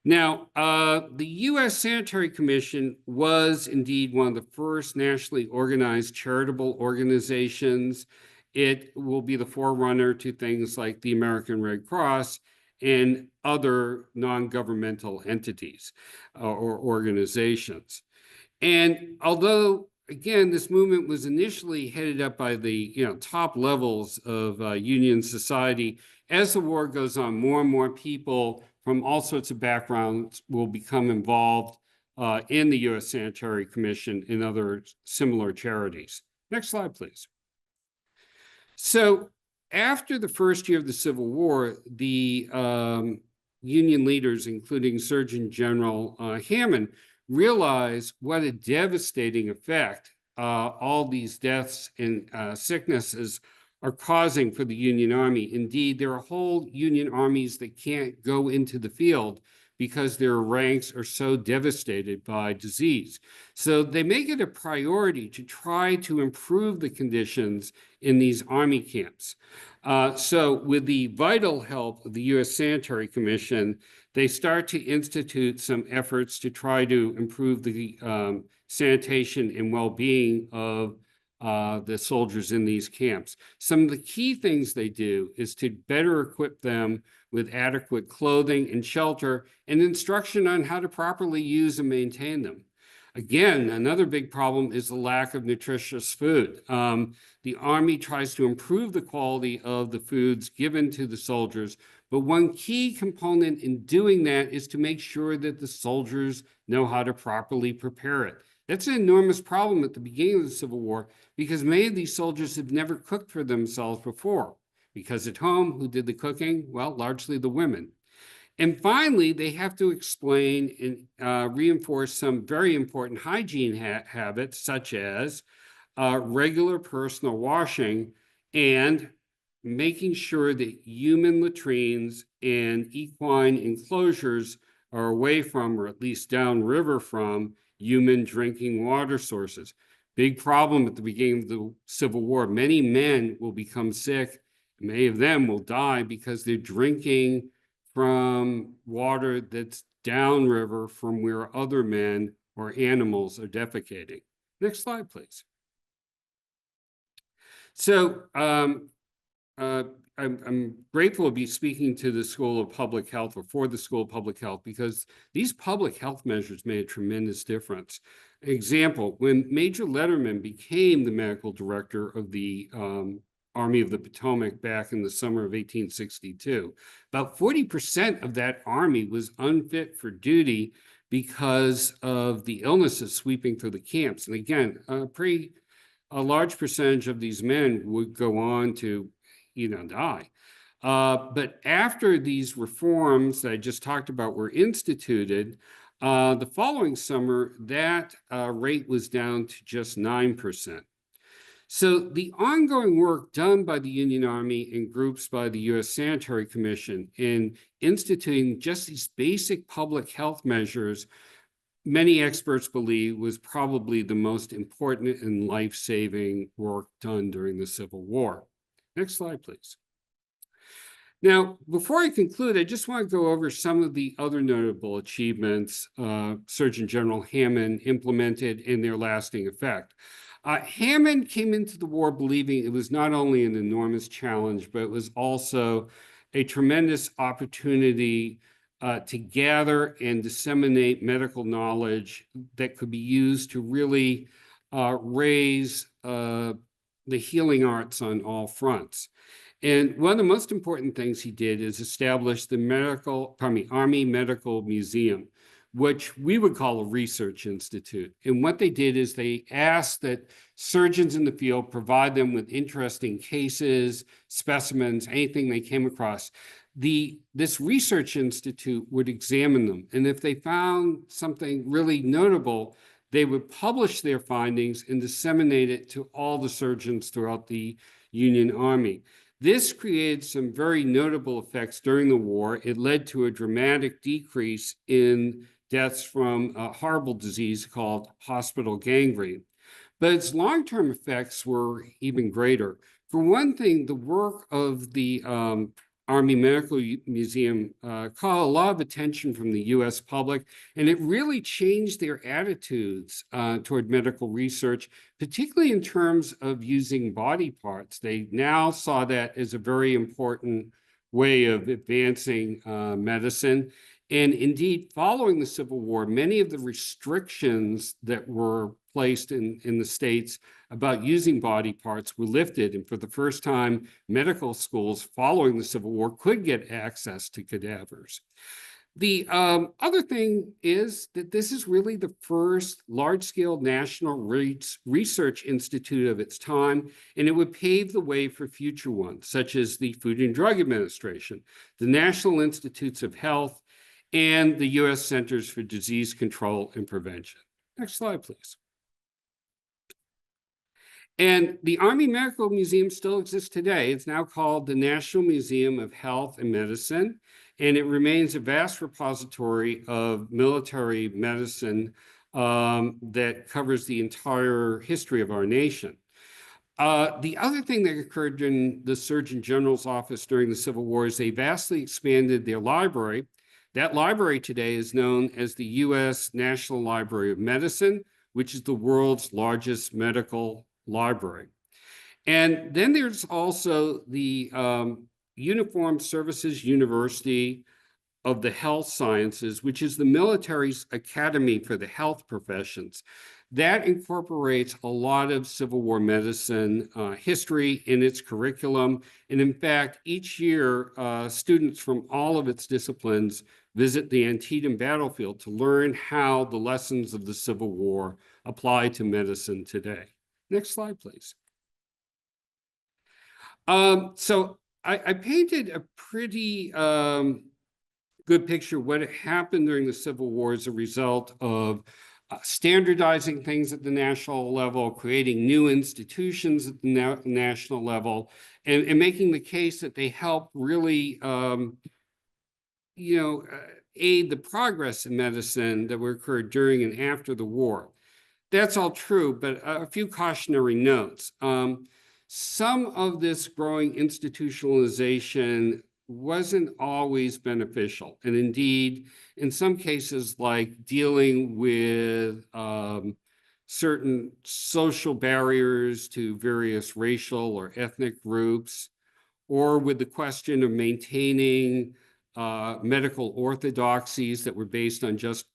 Now, the U.S. Sanitary Commission was indeed one of the first nationally organized charitable organizations. It will be the forerunner to things like the American Red Cross and other non-governmental entities or organizations. And although, again, this movement was initially headed up by the top levels of Union society, as the war goes on, more and more people from all sorts of backgrounds will become involved in the U.S. Sanitary Commission and other similar charities. Next slide, please. So after the first year of the Civil War, the Union leaders, including Surgeon General Hammond, realized what a devastating effect all these deaths and sicknesses are causing for the Union Army. Indeed, there are whole Union armies that can't go into the field because their ranks are so devastated by disease. So they make it a priority to try to improve the conditions in these Army camps. So with the vital help of the U.S. Sanitary Commission, they start to institute some efforts to try to improve the sanitation and well-being of the soldiers in these camps. Some of the key things they do is to better equip them with adequate clothing and shelter and instruction on how to properly use and maintain them. Again, another big problem is the lack of nutritious food. The Army tries to improve the quality of the foods given to the soldiers, but one key component in doing that is to make sure that the soldiers know how to properly prepare it. That's an enormous problem at the beginning of the Civil War because many of these soldiers have never cooked for themselves before. Because at home, who did the cooking? Well, largely the women. And finally, they have to explain and reinforce some very important hygiene habits, such as regular personal washing and making sure that human latrines and equine enclosures are away from, or at least downriver from, human drinking water sources. Big problem at the beginning of the Civil War. Many men will become sick. Many of them will die because they're drinking from water that's downriver from where other men or animals are defecating. Next slide, please. So I'm grateful to be speaking to the School of Public Health, or for the School of Public Health, because these public health measures made a tremendous difference. Example, when Major Letterman became the medical director of the Army of the Potomac back in the summer of 1862, about 40% of that army was unfit for duty because of the illnesses sweeping through the camps. And again, a large percentage of these men would go on to, die. But after these reforms that I just talked about were instituted, the following summer, that rate was down to just 9%. So the ongoing work done by the Union Army and groups by the U.S. Sanitary Commission in instituting just these basic public health measures, many experts believe was probably the most important and life-saving work done during the Civil War. Next slide, please. Now, before I conclude, I just want to go over some of the other notable achievements Surgeon General Hammond implemented in their lasting effect. Hammond came into the war believing it was not only an enormous challenge, but it was also a tremendous opportunity to gather and disseminate medical knowledge that could be used to really raise the healing arts on all fronts. And one of the most important things he did is establish the Army Medical Museum, which we would call a research institute. And what they did is they asked that surgeons in the field provide them with interesting cases, specimens, anything they came across. This research institute would examine them. And if they found something really notable, they would publish their findings and disseminate it to all the surgeons throughout the Union Army. This created some very notable effects during the war. It led to a dramatic decrease in deaths from a horrible disease called hospital gangrene. But its long-term effects were even greater. For one thing, the work of the Army Medical Museum caught a lot of attention from the U.S. public, and it really changed their attitudes toward medical research, particularly in terms of using body parts. They now saw that as a very important way of advancing medicine. And indeed, following the Civil War, many of the restrictions that were placed in the states about using body parts were lifted. And for the first time, medical schools following the Civil War could get access to cadavers. The other thing is that this is really the first large-scale national research institute of its time, and it would pave the way for future ones, such as the Food and Drug Administration, the National Institutes of Health, and the U.S. Centers for Disease Control and Prevention. Next slide, please. And the Army Medical Museum still exists today. It's now called the National Museum of Health and Medicine, and it remains a vast repository of military medicine that covers the entire history of our nation. The other thing that occurred in the Surgeon General's office during the Civil War is they vastly expanded their library. That library today is known as the U.S. National Library of Medicine, which is the world's largest medical library. And then there's also the Uniformed Services University of the Health Sciences, which is the military's academy for the health professions. That incorporates a lot of Civil War medicine history in its curriculum. And in fact, each year, students from all of its disciplines visit the Antietam battlefield to learn how the lessons of the Civil War apply to medicine today. Next slide, please. So I painted a pretty good picture of what happened during the Civil War as a result of standardizing things at the national level, creating new institutions at the national level, and making the case that they help really, aid the progress in medicine that occurred during and after the war. That's all true, but a few cautionary notes. Some of this growing institutionalization wasn't always beneficial. And indeed, in some cases, like dealing with certain social barriers to various racial or ethnic groups, or with the question of maintaining medical orthodoxies that were based on just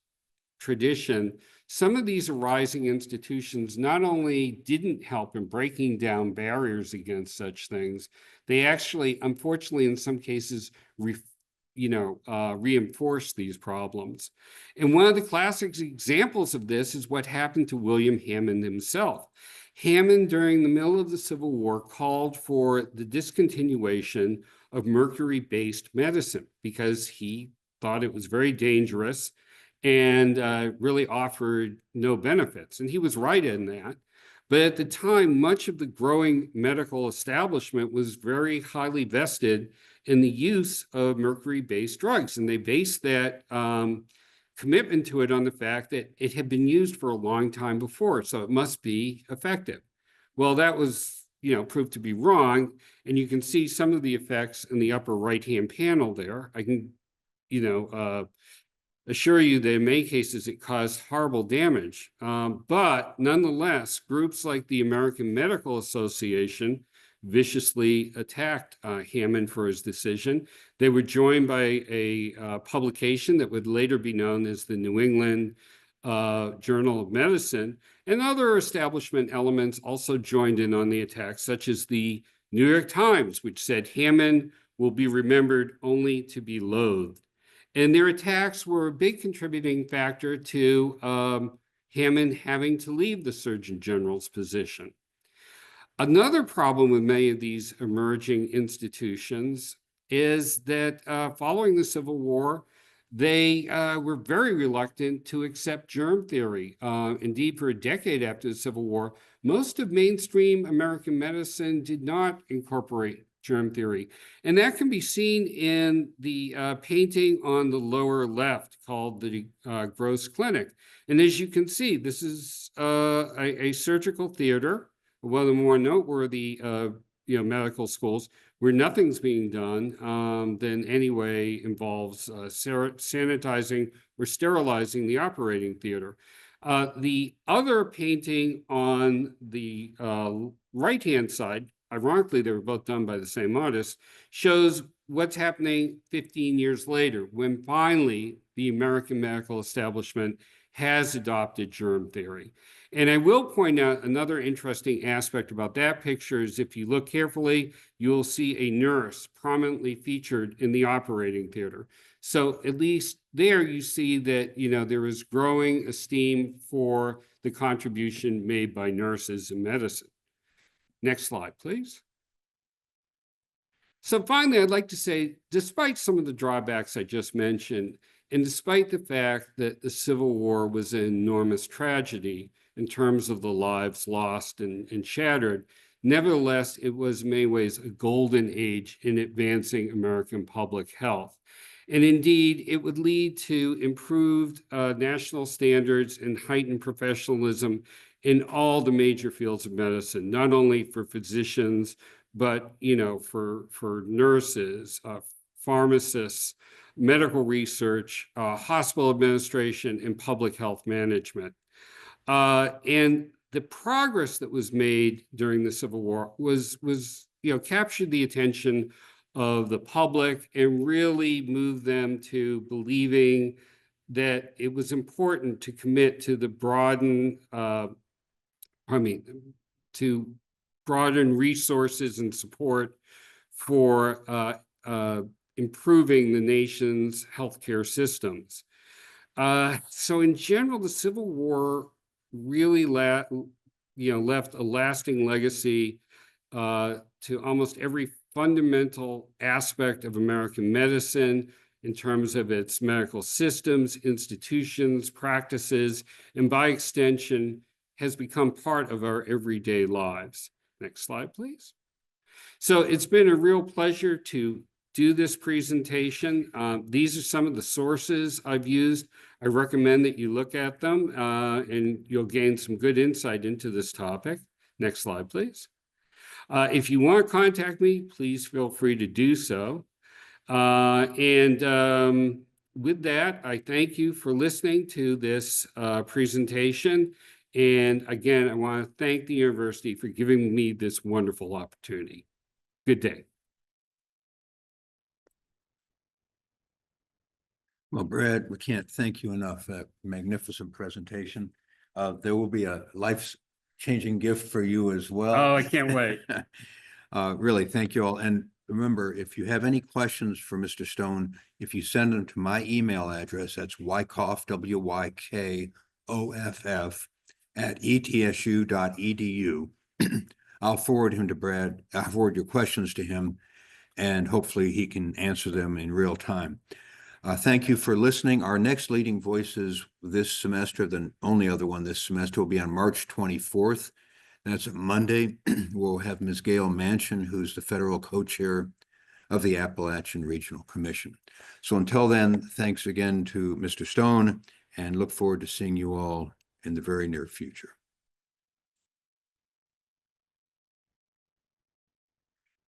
tradition, some of these arising institutions not only didn't help in breaking down barriers against such things, they actually, unfortunately, in some cases, reinforced these problems. And one of the classic examples of this is what happened to William Hammond himself. Hammond, during the middle of the Civil War, called for the discontinuation of mercury-based medicine because he thought it was very dangerous and really offered no benefits. And he was right in that. But at the time, much of the growing medical establishment was very highly vested in the use of mercury-based drugs. And they based that commitment to it on the fact that it had been used for a long time before, so it must be effective. Well, that was, proved to be wrong. And you can see some of the effects in the upper right-hand panel there. I can, assure you that in many cases it caused horrible damage. But nonetheless, groups like the American Medical Association viciously attacked Hammond for his decision. They were joined by a publication that would later be known as the New England Journal of Medicine, and other establishment elements also joined in on the attack, such as the New York Times, which said Hammond will be remembered only to be loathed. And their attacks were a big contributing factor to Hammond having to leave the Surgeon General's position. Another problem with many of these emerging institutions is that following the Civil War, they were very reluctant to accept germ theory. Indeed, for a decade after the Civil War, most of mainstream American medicine did not incorporate germ theory. And that can be seen in the painting on the lower left called the Gross Clinic. And as you can see, this is a surgical theater, one of the more noteworthy medical schools where nothing's being done that in any way involves sanitizing or sterilizing the operating theater. The other painting on the right-hand side, ironically, they were both done by the same artist, shows what's happening 15 years later, when finally the American medical establishment has adopted germ theory. And I will point out another interesting aspect about that picture is if you look carefully, you'll see a nurse prominently featured in the operating theater. So at least there you see that, there is growing esteem for the contribution made by nurses in medicine. Next slide, please. So finally, I'd like to say, despite some of the drawbacks I just mentioned, and despite the fact that the Civil War was an enormous tragedy, in terms of the lives lost and shattered. Nevertheless, it was in many ways a golden age in advancing American public health. And indeed, it would lead to improved national standards and heightened professionalism in all the major fields of medicine, not only for physicians, but for nurses, pharmacists, medical research, hospital administration, and public health management. And the progress that was made during the Civil War was captured the attention of the public and really moved them to believing that it was important to commit to the to broaden resources and support for improving the nation's healthcare systems. So in general, the Civil War really left a lasting legacy to almost every fundamental aspect of American medicine in terms of its medical systems, institutions, practices, and by extension, has become part of our everyday lives. Next slide, please. So it's been a real pleasure to do this presentation. These are some of the sources I've used. I recommend that you look at them and you'll gain some good insight into this topic. Next slide, please. If you want to contact me, please feel free to do so. With that, I thank you for listening to this presentation. And again, I want to thank the university for giving me this wonderful opportunity. Good day. Well, Brad, we can't thank you enough for that magnificent presentation. There will be a life-changing gift for you as well. Oh, I can't wait. Really, thank you all. And remember, if you have any questions for Mr. Stone, if you send them to my email address, that's wyckoff, WYKOFF, @etsu.edu. I'll forward him to Brad. I'll forward your questions to him, and hopefully he can answer them in real time. Thank you for listening. Our next Leading Voices this semester, the only other one this semester, will be on March 24th. That's a Monday. We'll have Ms. Gail Manchin, who's the federal co-chair of the Appalachian Regional Commission. So until then, thanks again to Mr. Stone, and look forward to seeing you all in the very near future.